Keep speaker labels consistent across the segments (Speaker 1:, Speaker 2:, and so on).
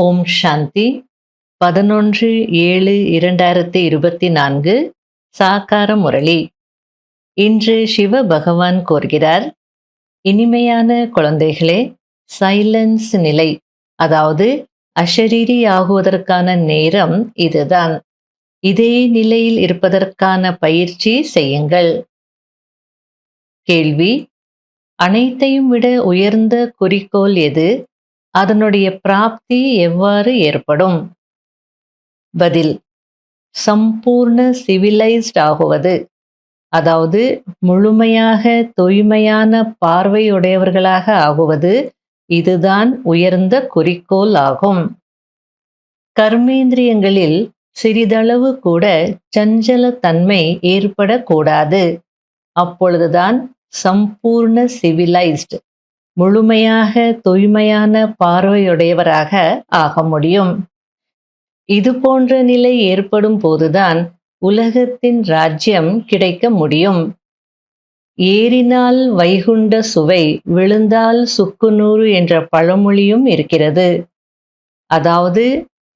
Speaker 1: ஓம் சாந்தி 11/7/2024 சாக்கார முரளி. இன்று சிவ பகவான் கூறுகிறார், இனிமையான குழந்தைகளே, சைலன்ஸ் நிலை, அதாவது அஷரீரி ஆகுவதற்கான நேரம் இதுதான். இதே நிலையில் இருப்பதற்கான பயிற்சி செய்யுங்கள். கேள்வி: அனைத்தையும் விட உயர்ந்த குறிக்கோள் எது? அதனுடைய பிராப்தி எவ்வாறு ஏற்படும்? பதில்: சம்பூர்ண சிவிலைஸ்ட் ஆகுவது, அதாவது முழுமையாக தூய்மையான பார்வையுடையவர்களாக ஆகுவது. இதுதான் உயர்ந்த குறிக்கோள் ஆகும். கர்மேந்திரியங்களில் சிறிதளவு கூட சஞ்சல தன்மை ஏற்படக்கூடாது. அப்பொழுதுதான் சம்பூர்ண சிவிலைஸ்ட், முழுமையாக தூய்மையான பார்வையுடையவராக ஆக முடியும். இது போன்ற நிலை ஏற்படும் போதுதான் உலகத்தின் ராஜ்யம் கிடைக்க முடியும். ஏறினால் வைகுண்ட சுவை, விழுந்தால் சுக்குநூறு என்ற பழமொழியும் இருக்கிறது. அதாவது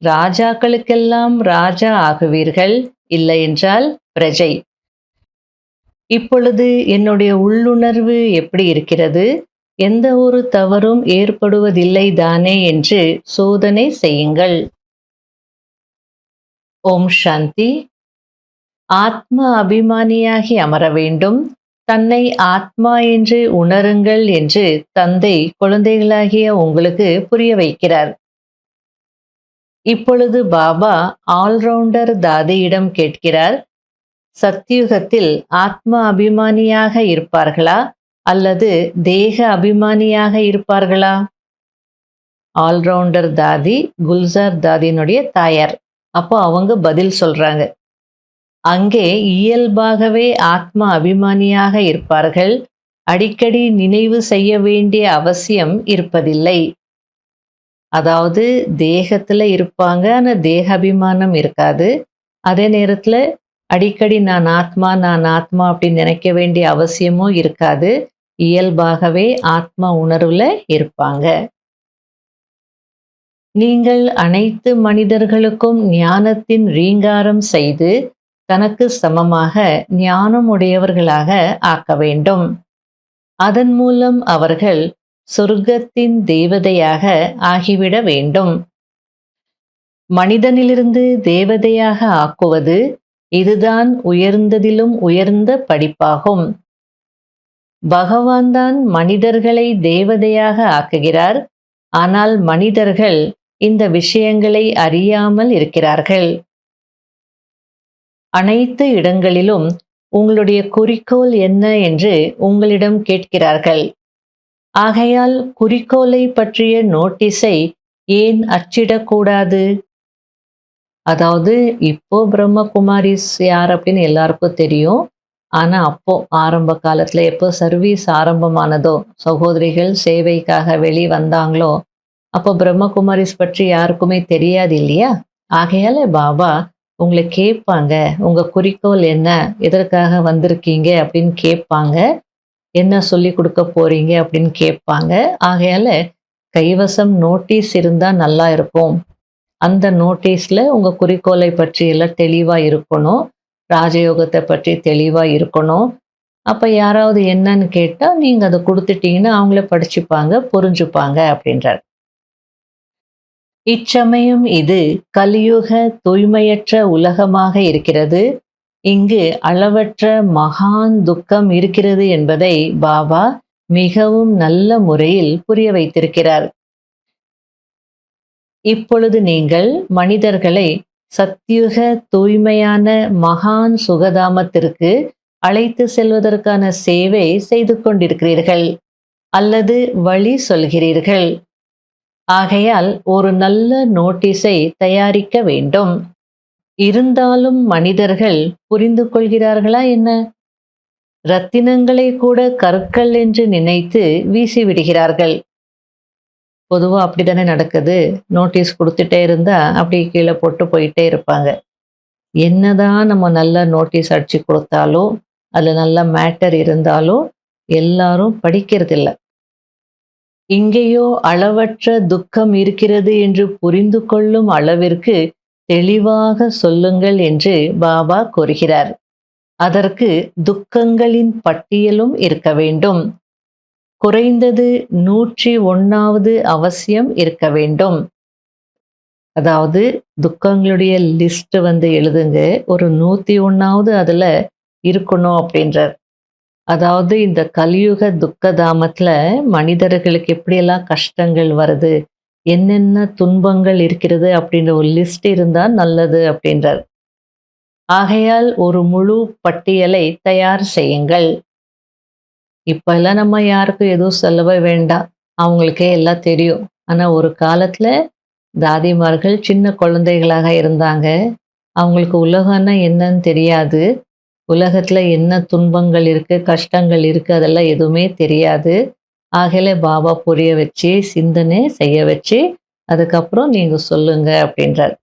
Speaker 1: ராஜாக்களுக்கெல்லாம் ராஜா ஆகுவீர்கள், இல்லை என்றால் பிரஜை. இப்பொழுது என்னுடைய உள்ளுணர்வு எப்படி இருக்கிறது? எந்த ஒரு தவறும் ஏற்படுவதில்லை தானே என்று சோதனை செய்யுங்கள். ஓம் சாந்தி. ஆத்ம அபிமானியாகி அமர வேண்டும். தன்னை ஆத்மா என்று உணருங்கள் என்று தந்தை குழந்தைகளாகிய உங்களுக்கு புரிய வைக்கிறார். இப்பொழுது பாபா ஆல்ரவுண்டர் தாதியிடம் கேட்கிறார், சத்யுகத்தில் ஆத்ம அபிமானியாக இருப்பார்களா அல்லது தேக அபிமானியாக இருப்பார்களா? ஆல்ரவுண்டர் தாதி குல்சார் தாதியினுடைய தாயார். அப்போ அவங்க பதில் சொல்றாங்க, அங்கே இயல்பாகவே ஆத்ம அபிமானியாக இருப்பார்கள். அடிக்கடி நினைவு செய்ய வேண்டிய அவசியம் இருப்பதில்லை. அதாவது தேகத்துல இருப்பாங்க, ஆனா தேக அபிமானம் இருக்காது. அதே நேரத்துல அடிக்கடி நான் ஆத்மா அப்படின்னு நினைக்க வேண்டிய அவசியமும் இருக்காது. இயல்பாகவே ஆத்மா உணர்வுல இருப்பாங்க. நீங்கள் அனைத்து மனிதர்களுக்கும் ஞானத்தின் ரீங்காரம் செய்து தனக்கு சமமாக ஞானம் உடையவர்களாக ஆக்க வேண்டும். அதன் மூலம் அவர்கள் சொர்க்கத்தின் தேவதையாக ஆகிவிட வேண்டும். மனிதனிலிருந்து தேவதையாக ஆக்குவது, இதுதான் உயர்ந்ததிலும் உயர்ந்த படிப்பாகும். பகவான் தான் மனிதர்களை தேவதையாக ஆக்குகிறார். ஆனால் மனிதர்கள் இந்த விஷயங்களை அறியாமல் இருக்கிறார்கள். அனைத்து இடங்களிலும் உங்களுடைய குறிக்கோள் என்ன என்று உங்களிடம் கேட்கிறார்கள். ஆகையால் குறிக்கோளை பற்றிய நோட்டீஸை ஏன் அச்சிடக்கூடாது? அதாவது இப்போ பிரம்மகுமாரிஸ் யார் அப்படின்னு எல்லாருக்கும் தெரியும். ஆனா அப்போ ஆரம்ப காலத்துல எப்போ சர்வீஸ் ஆரம்பமானதோ, சகோதரிகள் சேவைக்காக வெளி வந்தாங்களோ, அப்போ பிரம்மகுமாரிஸ் பற்றி யாருக்குமே தெரியாது இல்லையா? ஆகையால பாபா உங்களை கேட்பாங்க, உங்க குறிக்கோள் என்ன, எதற்காக வந்திருக்கீங்க அப்படின்னு கேட்பாங்க. என்ன சொல்லி கொடுக்க போறீங்க அப்படின்னு கேட்பாங்க. ஆகையால கைவசம் நோட்டீஸ் இருந்தா நல்லா இருக்கும். அந்த நோட்டீஸ்ல உங்க குறிக்கோளை பற்றி எல்லாம் தெளிவா இருக்கணும். ராஜயோகத்தை பற்றி தெளிவா இருக்கணும். அப்ப யாராவது என்னன்னு கேட்டா நீங்க அதை கொடுத்துட்டீங்கன்னா அவங்களே படிச்சுப்பாங்க, புரிஞ்சுப்பாங்க அப்படின்றார். இச்சமயம் இது கலியுக தூய்மையற்ற உலகமாக இருக்கிறது. இங்கு அளவற்ற மகான் துக்கம் இருக்கிறது என்பதை பாபா மிகவும் நல்ல முறையில் புரிய வைத்திருக்கிறார். இப்பொழுது நீங்கள் மனிதர்களை சத்யுக தூய்மையான மகான் சுகதாமத்திற்கு அழைத்து செல்வதற்கான சேவை செய்து கொண்டிருக்கிறீர்கள் அல்லது வழி சொல்கிறீர்கள். ஆகையால் ஒரு நல்ல நோட்டீஸை தயாரிக்க வேண்டும். இருந்தாலும் மனிதர்கள் புரிந்து கொள்கிறார்களா என்ன? ரத்தினங்களை கூட கற்கள் என்று நினைத்து வீசிவிடுகிறார்கள். பொதுவா அப்படித்தானே நடக்குது. நோட்டீஸ் கொடுத்துட்டே இருந்தா அப்படியே கீழே போட்டு போயிட்டே இருப்பாங்க. என்னதான் நம்ம நல்ல நோட்டீஸ் அடிச்சு கொடுத்தாலும், அதுல நல்ல மேட்டர் இருந்தாலும் எல்லாரும் படிக்கிறதில்ல. இங்கேயோ அளவற்ற துக்கம் இருக்கிறது என்று புரிந்து கொள்ளும் அளவிற்கு தெளிவாக சொல்லுங்கள் என்று பாபா கூறுகிறார். அதற்கு துக்கங்களின் பட்டியலும் இருக்க வேண்டும். குறைந்தது 101வது அவசியம் இருக்க வேண்டும். அதாவது துக்கங்களுடைய லிஸ்ட் எழுதுங்க. ஒரு 101வது அதுல இருக்கணும் அப்படின்றார். அதாவது இந்த கலியுக துக்க தாமத்துல மனிதர்களுக்கு எப்படியெல்லாம் கஷ்டங்கள் வருது, என்னென்ன துன்பங்கள் இருக்கிறது அப்படின்ற ஒரு லிஸ்ட் இருந்தா நல்லது அப்படின்றார். ஆகையால் ஒரு முழு பட்டியலை தயார் செய்யுங்கள். இப்ப எல்லாம் நம்ம யாருக்கும் எதுவும் சொல்லவே வேண்டாம். அவங்களுக்கே எல்லாம் தெரியும். ஆனா ஒரு காலத்துல தாதிமார்கள் சின்ன குழந்தைகளாக இருந்தாங்க. அவங்களுக்கு உலகம்னா என்னன்னு தெரியாது. உலகத்துல என்ன துன்பங்கள் இருக்கு, கஷ்டங்கள் இருக்கு அதெல்லாம் எதுவுமே தெரியாது. ஆகையில பாபா புரிய வச்சு, சிந்தனை செய்ய வச்சு, அதுக்கப்புறம் நீங்க சொல்லுங்க அப்படின்றார்.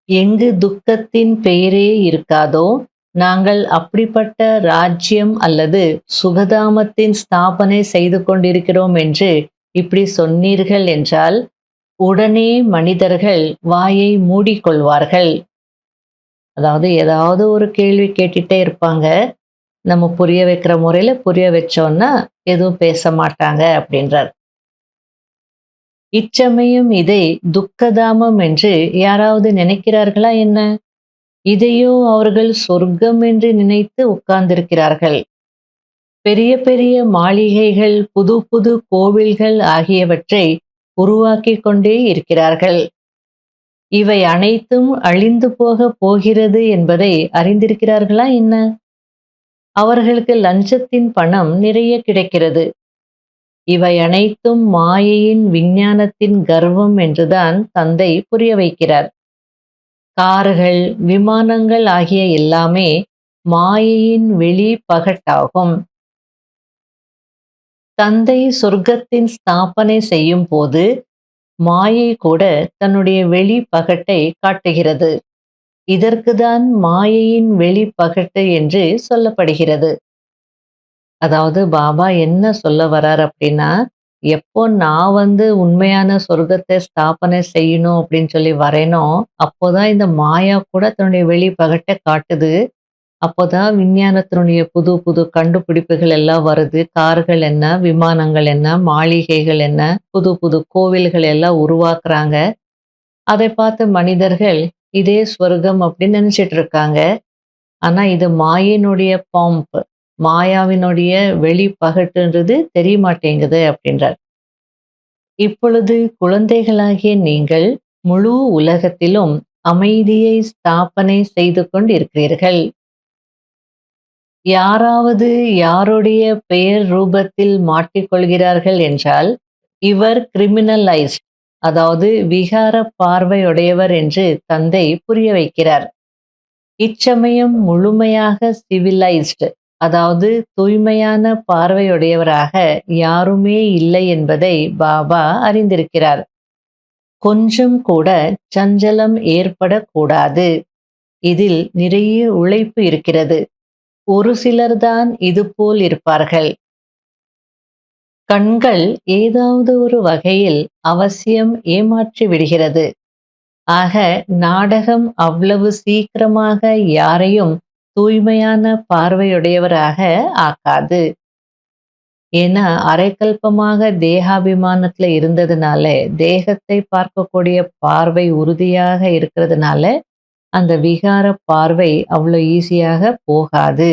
Speaker 1: எங்கு துக்கத்தின் பெயரே இருக்காதோ, நாங்கள் அப்படிப்பட்ட ராஜ்யம் அல்லது சுகதாமத்தின் ஸ்தாபனை செய்து கொண்டிருக்கிறோம் என்று இப்படி சொன்னீர்கள் என்றால், உடனே மனிதர்கள் வாயை மூடிக்கொள்வார்கள். அதாவது ஏதாவது ஒரு கேள்வி கேட்டுட்டே இருப்பாங்க. நம்ம புரிய வைக்கிற முறையில புரிய வச்சோம்னா, எதுவும் பேச மாட்டாங்க அப்படின்றார். இச்சமயம் இதை துக்கதாமம் என்று யாராவது நினைக்கிறார்களா என்ன? இதையோ அவர்கள் சொர்க்கம் என்று நினைத்து உட்கார்ந்திருக்கிறார்கள். பெரிய பெரிய மாளிகைகள், புது புது கோவில்கள் ஆகியவற்றை உருவாக்கிக் கொண்டே இருக்கிறார்கள். இவை அனைத்தும் அழிந்து போக போகிறது என்பதை அறிந்திருக்கிறார்களா என்ன? அவர்களுக்கு லஞ்சத்தின் பணம் நிறைய கிடைக்கிறது. இவை அனைத்தும் மாயையின் விஞ்ஞானத்தின் கர்வம் என்றுதான் தந்தை புரிய வைக்கிறார். கார்கள், விமானங்கள் ஆகிய எல்லாமே மாயையின் வெளி பகட்டாகும். தந்தை சொர்க்கத்தின் ஸ்தாபனை செய்யும் போது மாயை கூட தன்னுடைய வெளி பகட்டை காட்டுகிறது. இதற்குதான் மாயையின் வெளி பகட்டு என்று சொல்லப்படுகிறது. அதாவது பாபா என்ன சொல்ல வர்றார் அப்படின்னா, எப்போ நான் உண்மையான சொர்க்கத்தை ஸ்தாபனை செய்யணும் அப்படின்னு சொல்லி வரேனோ, அப்போதான் இந்த மாயா கூட தன்னுடைய வெளி பகட்டை காட்டுது. அப்போதான் விஞ்ஞானத்தினுடைய புது புது கண்டுபிடிப்புகள் எல்லாம் வருது. கார்கள் என்ன, விமானங்கள் என்ன, மாளிகைகள் என்ன, புது புது கோவில்கள் எல்லாம் உருவாக்குறாங்க. அதை பார்த்து மனிதர்கள் இதே சொர்க்கம் அப்படின்னு நினைச்சிட்டு இருக்காங்க. ஆனா இது மாயினுடைய பாம்ப், மாயாவினுடைய வெளி பகட்டுன்றது தெரிய மாட்டேங்குது அப்படின்றார். இப்பொழுது குழந்தைகளாகிய நீங்கள் முழு உலகத்திலும் அமைதியை ஸ்தாபனை செய்து கொண்டிருக்கிறீர்கள். யாராவது யாருடைய பெயர் ரூபத்தில் மாட்டிக்கொள்கிறார்கள் என்றால், இவர் கிரிமினலைஸ்ட், அதாவது விகார பார்வையுடையவர் என்று தந்தை புரிய வைக்கிறார். இச்சமயம் முழுமையாக சிவிலைஸ்ட், அதாவது தூய்மையான பார்வையுடையவராக யாருமே இல்லை என்பதை பாபா அறிந்திருக்கிறார். கொஞ்சம் கூட சஞ்சலம் ஏற்படக்கூடாது. இதில் நிறைய உழைப்பு இருக்கிறது. ஒரு சிலர்தான் இதுபோல் இருப்பார்கள். கண்கள் ஏதாவது ஒரு வகையில் அவசியம் ஏமாற்றி விடுகிறது. ஆக நாடகம் அவ்வளவு சீக்கிரமாக யாரையும் தூய்மையான பார்வையுடையவராக ஆக்காது. ஏன்னா அரைக்கல்பமாக தேகாபிமானத்துல இருந்ததுனால, தேகத்தை பார்க்கக்கூடிய பார்வை உறுதியாக இருக்கிறதுனால அந்த விகார பார்வை அவ்வளோ ஈஸியாக போகாது.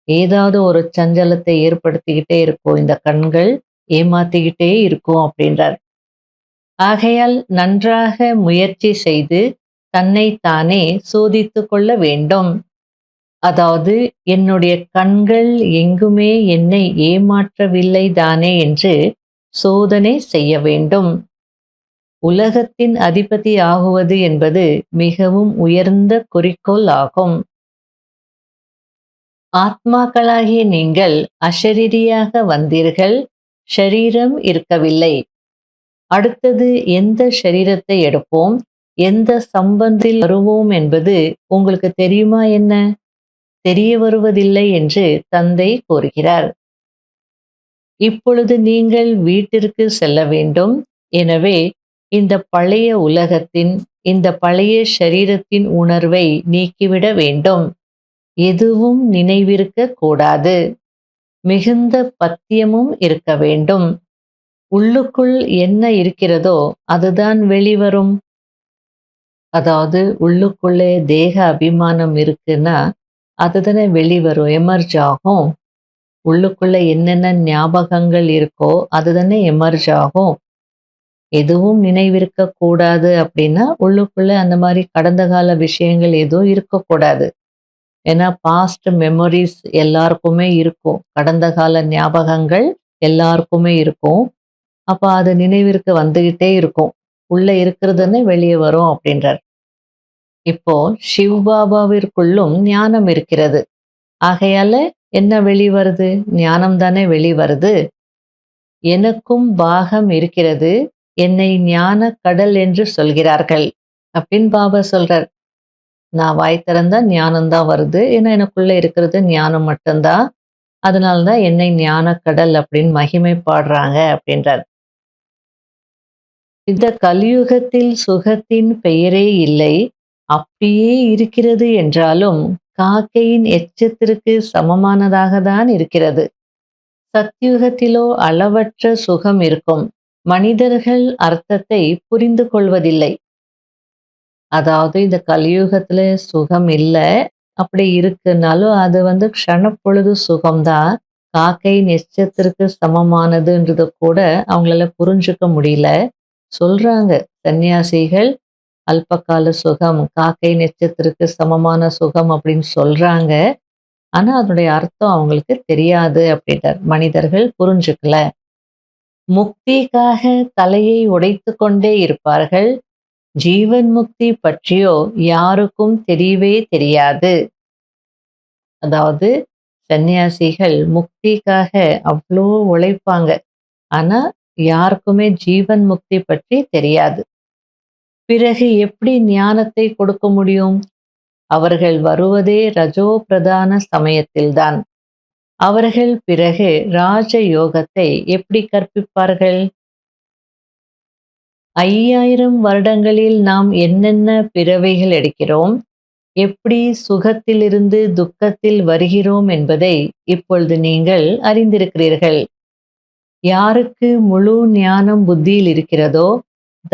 Speaker 1: ஏதாவது ஒரு சஞ்சலத்தை ஏற்படுத்திக்கிட்டே இருக்கும். இந்த கண்கள் ஏமாத்திக்கிட்டே இருக்கும் அப்படின்றார். ஆகையால் நன்றாக முயற்சி செய்து தன்னைத்தானே சோதித்து கொள்ள வேண்டும். அதாவது என்னுடைய கண்கள் எங்குமே என்னை ஏமாற்றவில்லை தானே என்று சோதனை செய்ய வேண்டும். உலகத்தின் அதிபதி ஆகுவது என்பது மிகவும் உயர்ந்த குறிக்கோள் ஆகும். ஆத்மாக்களாகிய நீங்கள் அஷரீரியாக வந்தீர்கள், ஷரீரம் இருக்கவில்லை. அடுத்தது எந்த ஷரீரத்தை எடுப்போம், எந்த சம்பந்தில் வருவோம் என்பது உங்களுக்கு தெரியுமா என்ன? தெரிய வருவதில்லை என்று தந்தை கூறுகிறார். இப்பொழுது நீங்கள் வீட்டிற்கு செல்ல வேண்டும். எனவே இந்த பழைய உலகத்தின், இந்த பழைய ஷரீரத்தின் உணர்வை நீக்கிவிட வேண்டும். எதுவும் நினைவிருக்க கூடாது. மிகுந்த பத்தியமும் இருக்க வேண்டும். உள்ளுக்குள் என்ன இருக்கிறதோ அதுதான் வெளிவரும். அதாவது உள்ளுக்குள்ளே தேக அபிமானம் இருக்குன்னா அதுதானே வெளிவரும், எமர்ஜ் ஆகும். உள்ளுக்குள்ள என்னென்ன ஞாபகங்கள் இருக்கோ அதுதானே எமர்ஜ் ஆகும். எதுவும் நினைவிருக்க கூடாது அப்படின்னா உள்ளுக்குள்ள அந்த மாதிரி கடந்த கால விஷயங்கள் எதுவும் இருக்கக்கூடாது. ஏன்னா பாஸ்ட் மெமரிஸ் எல்லாருக்குமே இருக்கும். கடந்த கால ஞாபகங்கள் எல்லாருக்குமே இருக்கும். அப்ப அது நினைவிற்கு வந்துகிட்டே இருக்கும். உள்ள இருக்கிறதுன்னு வெளியே வரும் அப்படின்றார். இப்போ சிவபாபாவிற்குள்ளும் ஞானம் இருக்கிறது. ஆகையால என்ன வெளிவருது? ஞானம் தானே வெளிவருது. எனக்கும் பாகம் இருக்கிறது. என்னை ஞான கடல் என்று சொல்கிறார்கள் அப்படின்னு பாபா சொல்றார். நான் வாய் திறந்தா ஞானம்தான் வருது. ஏன்னா எனக்குள்ள இருக்கிறது ஞானம் மட்டும்தான். அதனாலதான் என்னை ஞான கடல் அப்படின்னு மகிமை பாடுறாங்க அப்படின்றார். இந்த கலியுகத்தில் சுகத்தின் பெயரே இல்லை. அப்படியே இருக்கிறது என்றாலும் காக்கையின் எச்சத்திற்கு சமமானதாக தான் இருக்கிறது. சத்யுகத்திலோ அளவற்ற சுகம் இருக்கும். மனிதர்கள் அர்த்தத்தை புரிந்து கொள்வதில்லை. அதாவது இந்த கலியுகத்துல சுகம் இல்லை, அப்படி இருக்குனாலும் அது க்ஷணப்பொழுது சுகம்தான். காக்கையின் எச்சத்திற்கு சமமானதுன்றது கூட அவங்களால புரிஞ்சுக்க முடியல. சொல்றாங்க சன்னியாசிகள் அல்பகால சுகம், காக்கை நட்சத்திற்கு சமமான சுகம் அப்படின்னு சொல்றாங்க. ஆனா அதனுடைய அர்த்தம் அவங்களுக்கு தெரியாது அப்படின்றார். மனிதர்கள் புரிஞ்சுக்கல. முக்திக்காக தலையை உடைத்து கொண்டே இருப்பார்கள். ஜீவன் முக்தி பற்றியோ யாருக்கும் தெரியவே தெரியாது. அதாவது சன்னியாசிகள் முக்திக்காக அவ்வளோ உழைப்பாங்க. ஆனா யாருக்குமே ஜீவன் முக்தி பற்றி தெரியாது. பிறகு எப்படி ஞானத்தை கொடுக்க முடியும்? அவர்கள் வருவதே ரஜோ பிரதான சமயத்தில்தான். அவர்கள் பிறகு ராஜ யோகத்தை எப்படி கற்பிப்பார்கள்? 5000 வருடங்களில் நாம் என்னென்ன பிறவைகள் எடுக்கிறோம், எப்படி சுகத்திலிருந்து துக்கத்தில் வருகிறோம் என்பதை இப்பொழுது நீங்கள் அறிந்திருக்கிறீர்கள். யாருக்கு முழு ஞானம் புத்தியில் இருக்கிறதோ,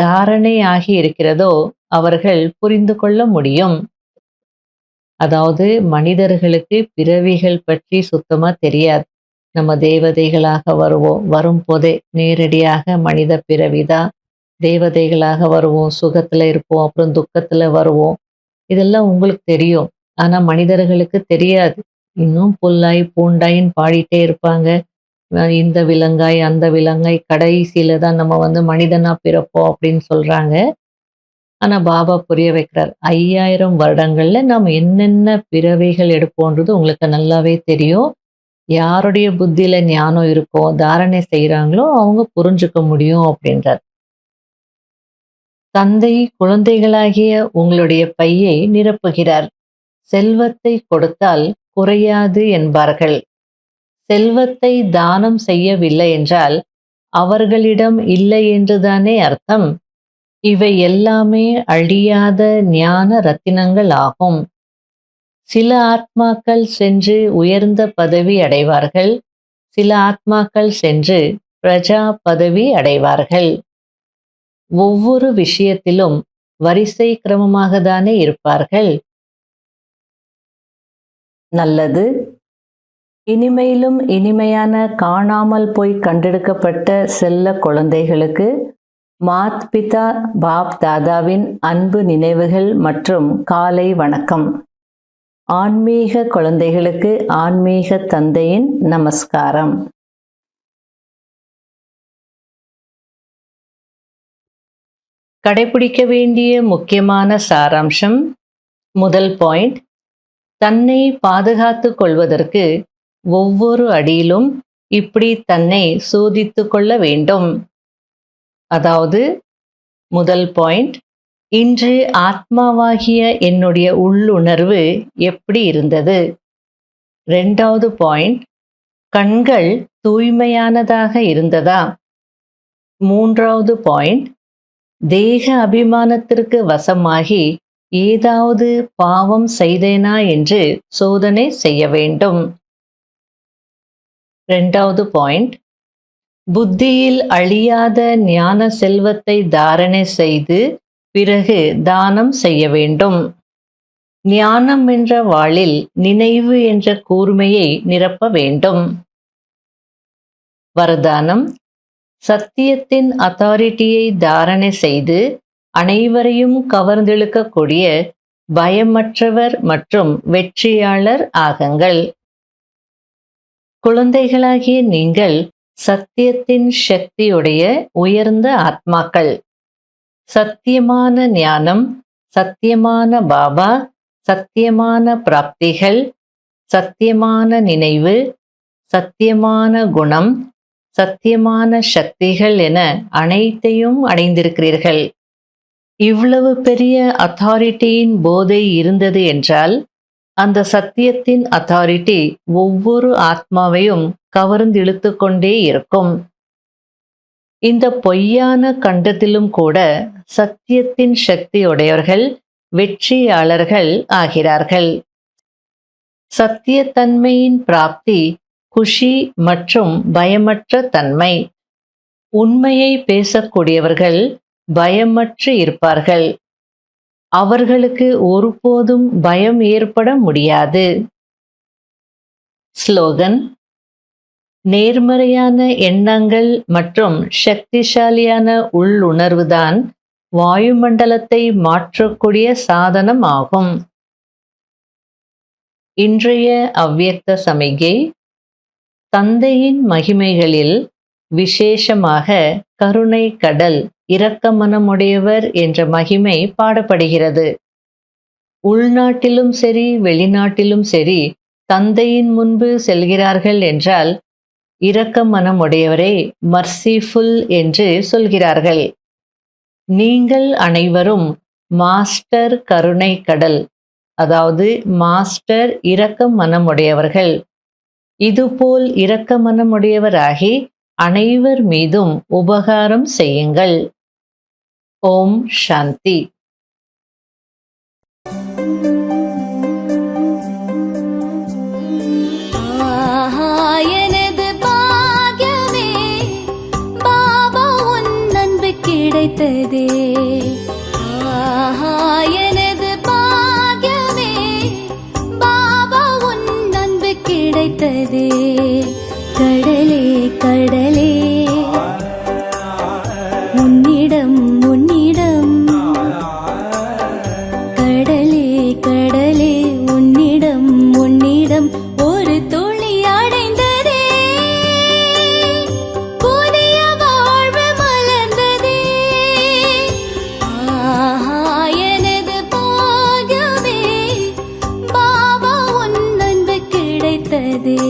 Speaker 1: தாரணை ஆகி இருக்கிறதோ அவர்கள் புரிந்து கொள்ள முடியும். அதாவது மனிதர்களுக்கு பிறவிகள் பற்றி சுத்தமா தெரியாது. நம்ம தேவதைகளாக வருவோம், வரும் போதே நேரடியாக மனித பிறவிதான். தேவதைகளாக வருவோம், சுகத்துல இருப்போம், அப்புறம் துக்கத்துல வருவோம். இதெல்லாம் உங்களுக்கு தெரியும். ஆனா மனிதர்களுக்கு தெரியாது. இன்னும் புல்லாய் பூண்டாயின்னு பாடிட்டே இருப்பாங்க. இந்த விலங்காய் அந்த விலங்காய், கடைசியில தான் நம்ம மனிதனா பிறப்போம் அப்படின்னு சொல்றாங்க. ஆனா பாபா புரிய வைக்கிறார். 5000 வருடங்கள்ல நாம் என்னென்ன பிறவிகள் எடுப்போன்றது உங்களுக்கு நல்லாவே தெரியும். யாருடைய புத்தியில ஞானம் இருக்கோ, தாரணை செய்யறாங்களோ அவங்க புரிஞ்சுக்க முடியும் அப்படின்றார். தந்தை குழந்தைகளாகிய உங்களுடைய பையை நிரப்புகிறார். செல்வத்தை கொடுத்தால் குறையாது என்பார்கள். செல்வத்தை தானம் செய்யவில்லை என்றால் அவர்களிடம் இல்லை என்றுதானே அர்த்தம். இவை எல்லாமே அழியாத ஞான ரத்தினங்கள் ஆகும். சில ஆத்மாக்கள் சென்று உயர்ந்த பதவி அடைவார்கள். சில ஆத்மாக்கள் சென்று பிரஜா பதவி அடைவார்கள். ஒவ்வொரு விஷயத்திலும் வரிசை கிரமமாக தானே இருப்பார்கள். நல்லது. இனிமையிலும் இனிமையான காணாமல் போய் கண்டெடுக்கப்பட்ட செல்ல குழந்தைகளுக்கு மாத் பிதா பாப் தாதாவின் அன்பு நினைவுகள் மற்றும் காலை வணக்கம். ஆன்மீக குழந்தைகளுக்கு ஆன்மீக தந்தையின் நமஸ்காரம். கடைபிடிக்க வேண்டிய முக்கியமான சாராம்சம். முதல் பாயிண்ட், தன்னை பாதுகாத்து கொள்வதற்கு ஒவ்வொரு அடியிலும் இப்படி தன்னை சோதித்து கொள்ள வேண்டும். அதாவது முதல் பாயிண்ட், இன்று ஆத்மாவாகிய என்னுடைய உள்ளுணர்வு எப்படி இருந்தது. 2வது பாயிண்ட், கண்கள் தூய்மையானதாக இருந்ததா? மூன்றாவது பாயிண்ட், தேக அபிமானத்திற்கு வசமாகி ஏதாவது பாவம் செய்தேனா என்று சோதனை செய்ய வேண்டும். இரண்டாவது பாயிண்ட், புத்தியில் அழியாத ஞான செல்வத்தை தாரணை செய்து பிறகு தானம் செய்ய வேண்டும். ஞானம் என்ற வாளில் நினைவு என்ற கூர்மையை நிரப்ப வேண்டும். வரதானம், சத்தியத்தின் அத்தாரிட்டியை தாரணை செய்து அனைவரையும் கவர்ந்தெழுக்கக்கூடிய பயமற்றவர் மற்றும் வெற்றியாளர் ஆகுங்கள். குழந்தைகளாகிய நீங்கள் சத்தியத்தின் சக்தியுடைய உயர்ந்த ஆத்மாக்கள். சத்தியமான ஞானம், சத்தியமான பாபா, சத்தியமான பிராப்திகள், சத்தியமான நினைவு, சத்தியமான குணம், சத்தியமான சக்திகள் என அனைத்தையும் அடைந்திருக்கிறீர்கள். இவ்வளவு பெரிய அத்தாரிட்டியின் போதை இருந்தது என்றால் அந்த சத்தியத்தின் அத்தாரிட்டி ஒவ்வொரு ஆத்மாவையும் கவர்ந்திழுத்து கொண்டே இருக்கும். இந்த பொய்யான கண்டத்திலும் கூட சத்தியத்தின் சக்தியுடையவர்கள் வெற்றியாளர்கள் ஆகிறார்கள். சத்தியத்தன்மையின் பிராப்தி குஷி மற்றும் பயமற்ற தன்மை. உண்மையை பேசக்கூடியவர்கள் பயமற்று இருப்பார்கள். அவர்களுக்கு ஒருபோதும் பயம் ஏற்பட முடியாது. ஸ்லோகன்: நேர்மறையான எண்ணங்கள் மற்றும் சக்திசாலியான உள்ளுணர்வுதான் வாயுமண்டலத்தை மாற்றக்கூடிய சாதனம் ஆகும். இன்றைய அவ்வியக்த சமிகை: தந்தையின் மகிமைகளில் விசேஷமாக கருணை கடல், இரக்க மனமுடையவர் என்ற மகிமை பாடப்படுகிறது. உள்நாட்டிலும் சரி வெளிநாட்டிலும் சரி தந்தையின் முன்பு செல்கிறார்கள் என்றால் இரக்க மனமுடையவரே, மர்சிஃபுல் என்று சொல்கிறார்கள். நீங்கள் அனைவரும் மாஸ்டர் கருணை கடல், அதாவது மாஸ்டர் இரக்க மனமுடையவர்கள். இதுபோல் இரக்க மனமுடையவராகி அனைவர் மீதும் உபகாரம் செய்யுங்கள். ஓம் சாந்தி.
Speaker 2: எனது பாக்யமே பாபா உன் அன்பு கிடைத்ததே. எனது பாக்யமே பாபா உன் அன்பு கிடைத்ததே. கடலே கடலே உன்னிடம் உன்னிடம், கடலே கடலே உன்னிடம் உன்னிடம் ஒரு துளி அடைந்ததே. புதிய வாழ்வு மலர்ந்ததே. எனது பாக்யமே பாபா உன் அன்பு கிடைத்ததே.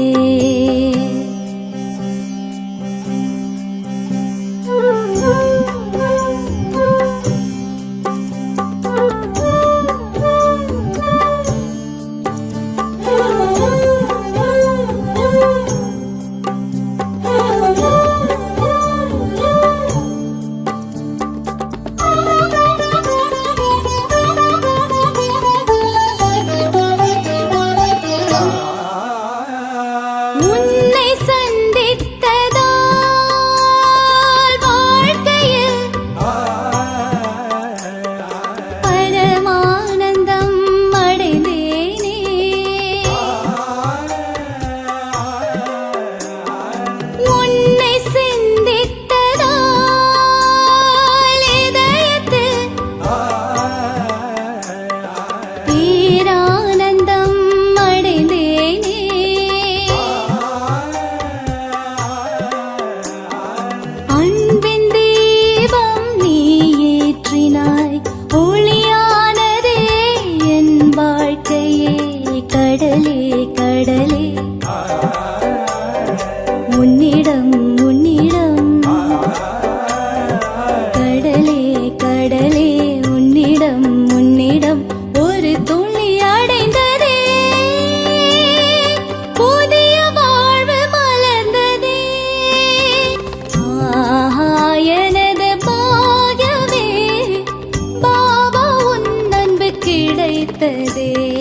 Speaker 2: மலர்ந்ததே